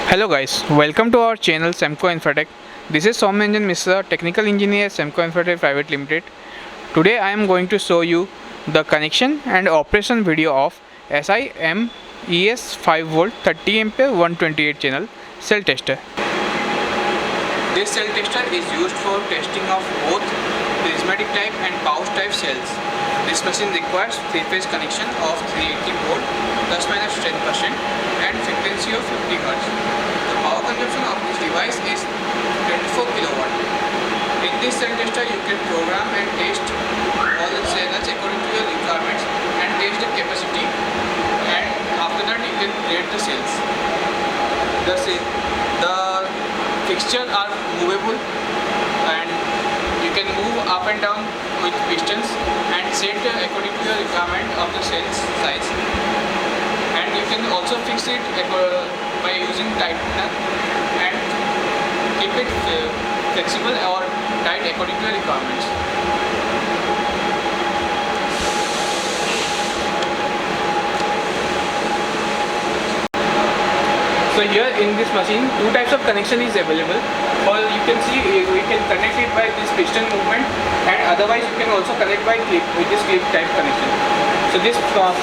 Hello guys, welcome to our channel Semco Infratech. This is Soumyanjan Misra, Technical Engineer Semco Infratech Private Limited. Today I am going to show you the connection and operation video of SIM ES 5V 30 ampere 128 channel cell tester. This cell tester is used for testing of both prismatic type and pouch type cells. This machine requires 3-phase connection of 380 volt plus minus 10% and frequency of 50 Hz. The power consumption of this device is 24 kilowatt. In this cell tester you can program and test all the cells according to your requirements and test the capacity, and after that you can rate the cells. The fixtures are movable and you can move up and down with pistons and set according to your requirement of the cell's size. And you can also fix it by using tightener and keep it flexible or tight according to your requirements. So here in this machine, two types of connection is available. Or you can see we can connect it by this piston movement, and otherwise you can also connect by clip with this clip type connection. So this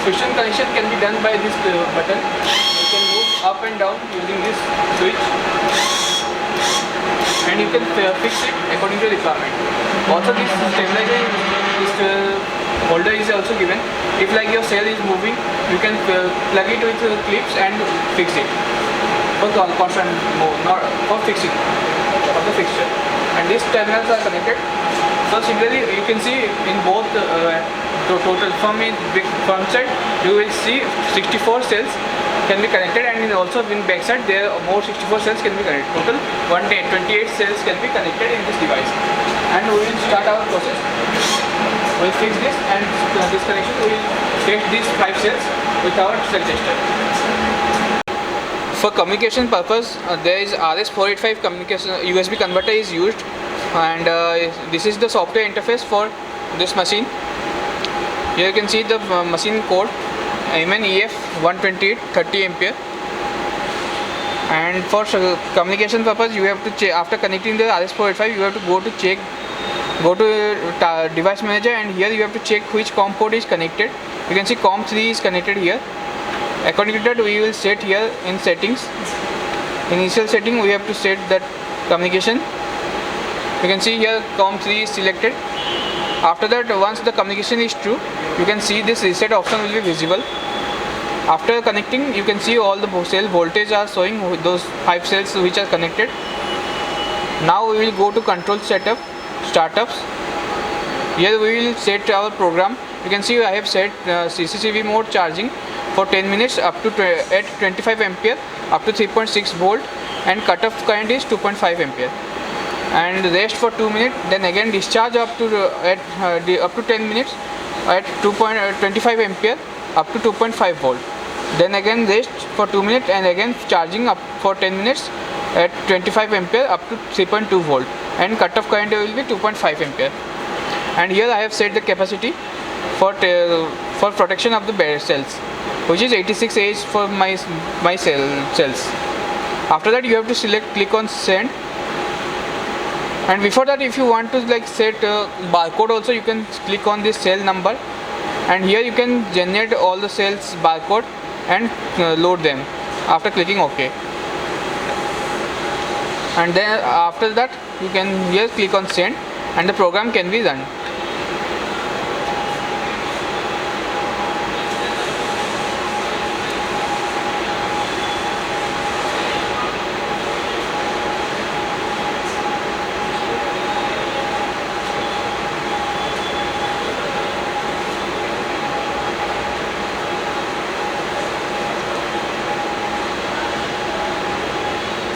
piston connection can be done by this button. You can move up and down using this switch, and you can fix it according to the requirement. Also this stabilizer, this holder is also given. If like your cell is moving, you can plug it with clips and fix it. For constant move, not for fixing of the fixture. And these terminals are connected. So similarly, you can see in both total from side, you will see 64 cells can be connected, and also in back side there are more 64 cells can be connected. Total 28 cells can be connected in this device. And we will start our process. We will fix this, and this connection we will test these 5 cells with our cell tester. For communication purpose, there is RS485 communication USB converter is used, and this is the software interface for this machine. Here you can see the machine code MNEF 128 30 ampere. And for communication purpose, you have to check after connecting the RS485. You have to go to device manager, and here you have to check which COM port is connected. You can see COM3 is connected here. According to that, we will set here in settings. Initial setting, we have to set that communication. You can see here COM3 is selected. After that, once the communication is true, you can see this reset option will be visible. After connecting, you can see all the cell voltage are showing with those 5 cells which are connected. Now we will go to control setup, startups. Here we will set our program. You can see I have set CCCV mode charging for 10 minutes up to at 25 ampere up to 3.6 volt, and cutoff current is 2.5 ampere, and rest for 2 minutes. Then again discharge up to up to 10 minutes at 2.25 ampere up to 2.5 volt. Then again rest for 2 minutes, and again charging up for 10 minutes at 25 ampere up to 3.2 volt, and cutoff current will be 2.5 ampere. And here I have set the capacity for protection of the cells, which is 86 Ah for my cells. After that, you have to click on send. And before that, if you want to set barcode also, you can click on this cell number, and here you can generate all the cells barcode and load them after clicking OK. And then after that, you can here click on send, and the program can be run.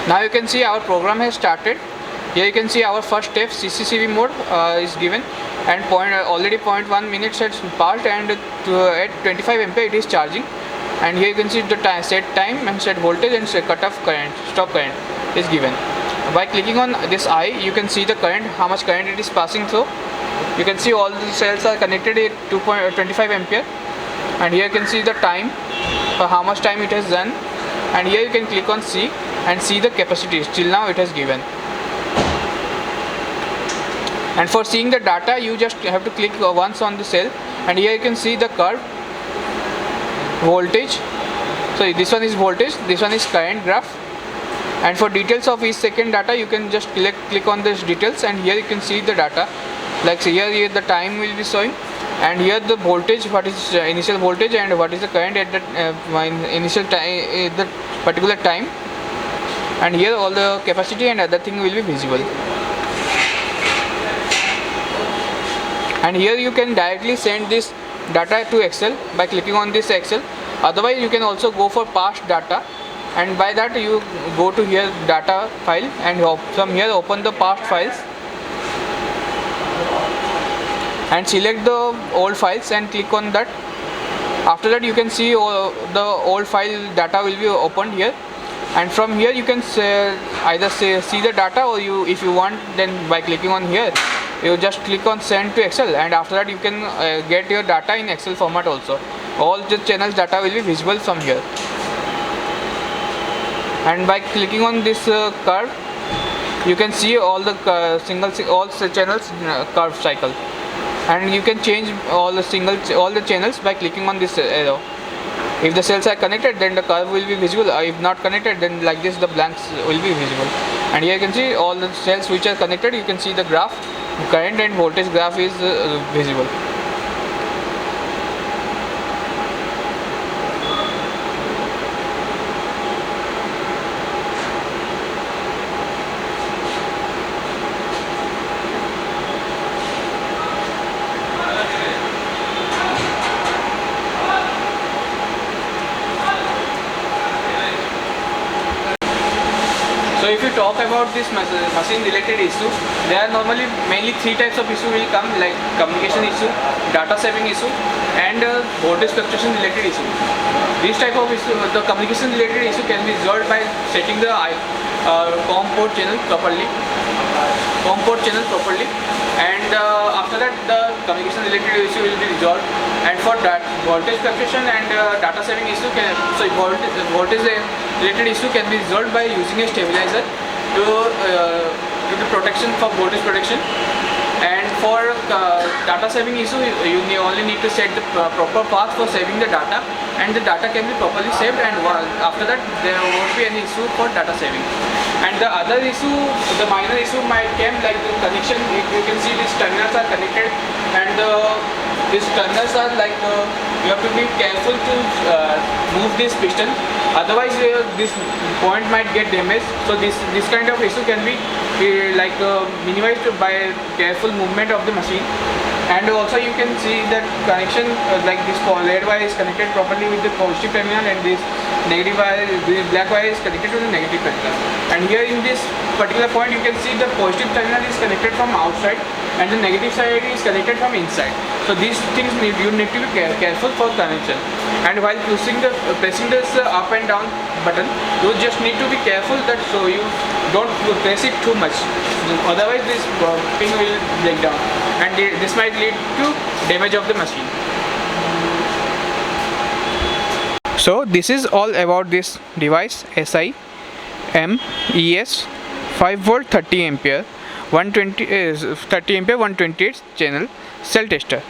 Now you can see our program has started. Here you can see our first step CCCV mode is given, and already 0.1 minutes has passed, and at 25 ampere it is charging. And here you can see the set time and set voltage and set cutoff current, stop current is given. By clicking on this eye, you can see the current, how much current it is passing through. You can see all the cells are connected at 2.25 ampere, and here you can see the time, for how much time it has done. And here you can click on C, and see the capacity till now it has given. And for seeing the data, you just have to click once on the cell, and here you can see the curve, voltage. So this one is voltage, this one is current graph. And for details of each second data, you can just click on this details, and here you can see the data. Like here the time will be showing, and here the voltage, what is initial voltage and what is the current at the initial time, the particular time. And here all the capacity and other thing will be visible. And here you can directly send this data to Excel by clicking on this Excel. Otherwise you can also go for past data, and by that you go to here data file, and from here open the past files and select the old files and click on that. After that you can see the old file data will be opened here, and from here you can either see the data, or if you want, then by clicking on here you just click on send to Excel, and after that you can get your data in Excel format also. All the channels data will be visible from here. And by clicking on this curve, you can see all the all the channels curve cycle, and you can change all the channels by clicking on this arrow. If the cells are connected, then the curve will be visible. If not connected, then like this the blanks will be visible. And here you can see all the cells which are connected. You can see the graph, current and voltage graph is visible. So if you talk about this machine related issue, there are normally mainly three types of issue will come, like communication issue, data saving issue, and voltage fluctuation related issue. This type of issue, the communication related issue, can be resolved by setting the COM port channel properly, and after that the communication related issue will be resolved. And for that voltage fluctuation and data saving issue, voltage related issue can be resolved by using a stabilizer to the protection for voltage protection. And for data saving issue, you only need to set the proper path for saving the data, and the data can be properly saved, and after that there won't be any issue for data saving. And the other issue, the minor issue might come like the connection. You can see these terminals are connected, and these terminals are like you have to be careful to move this piston, otherwise this point might get damaged. So this kind of issue can be minimized by careful movement of the machine. And also you can see that connection, like this red wire is connected properly with the positive terminal, and this negative wire, this black wire is connected to the negative terminal. And here in this particular point you can see the positive terminal is connected from outside and the negative side is connected from inside. So these things you need to be careful for connection. And while pressing this up and down button, you just need to be careful that so you don't press it too much, otherwise this pin will break down, and this might lead to damage of the machine. So this is all about this device, SI MES 5V 30 ampere 128 channel cell tester.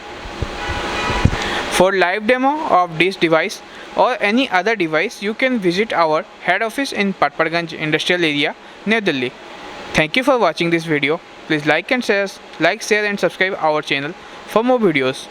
For live demo of this device or any other device, you can visit our head office in Patparganj industrial area near Delhi. Thank you for watching this video. Please like, share and subscribe our channel for more videos.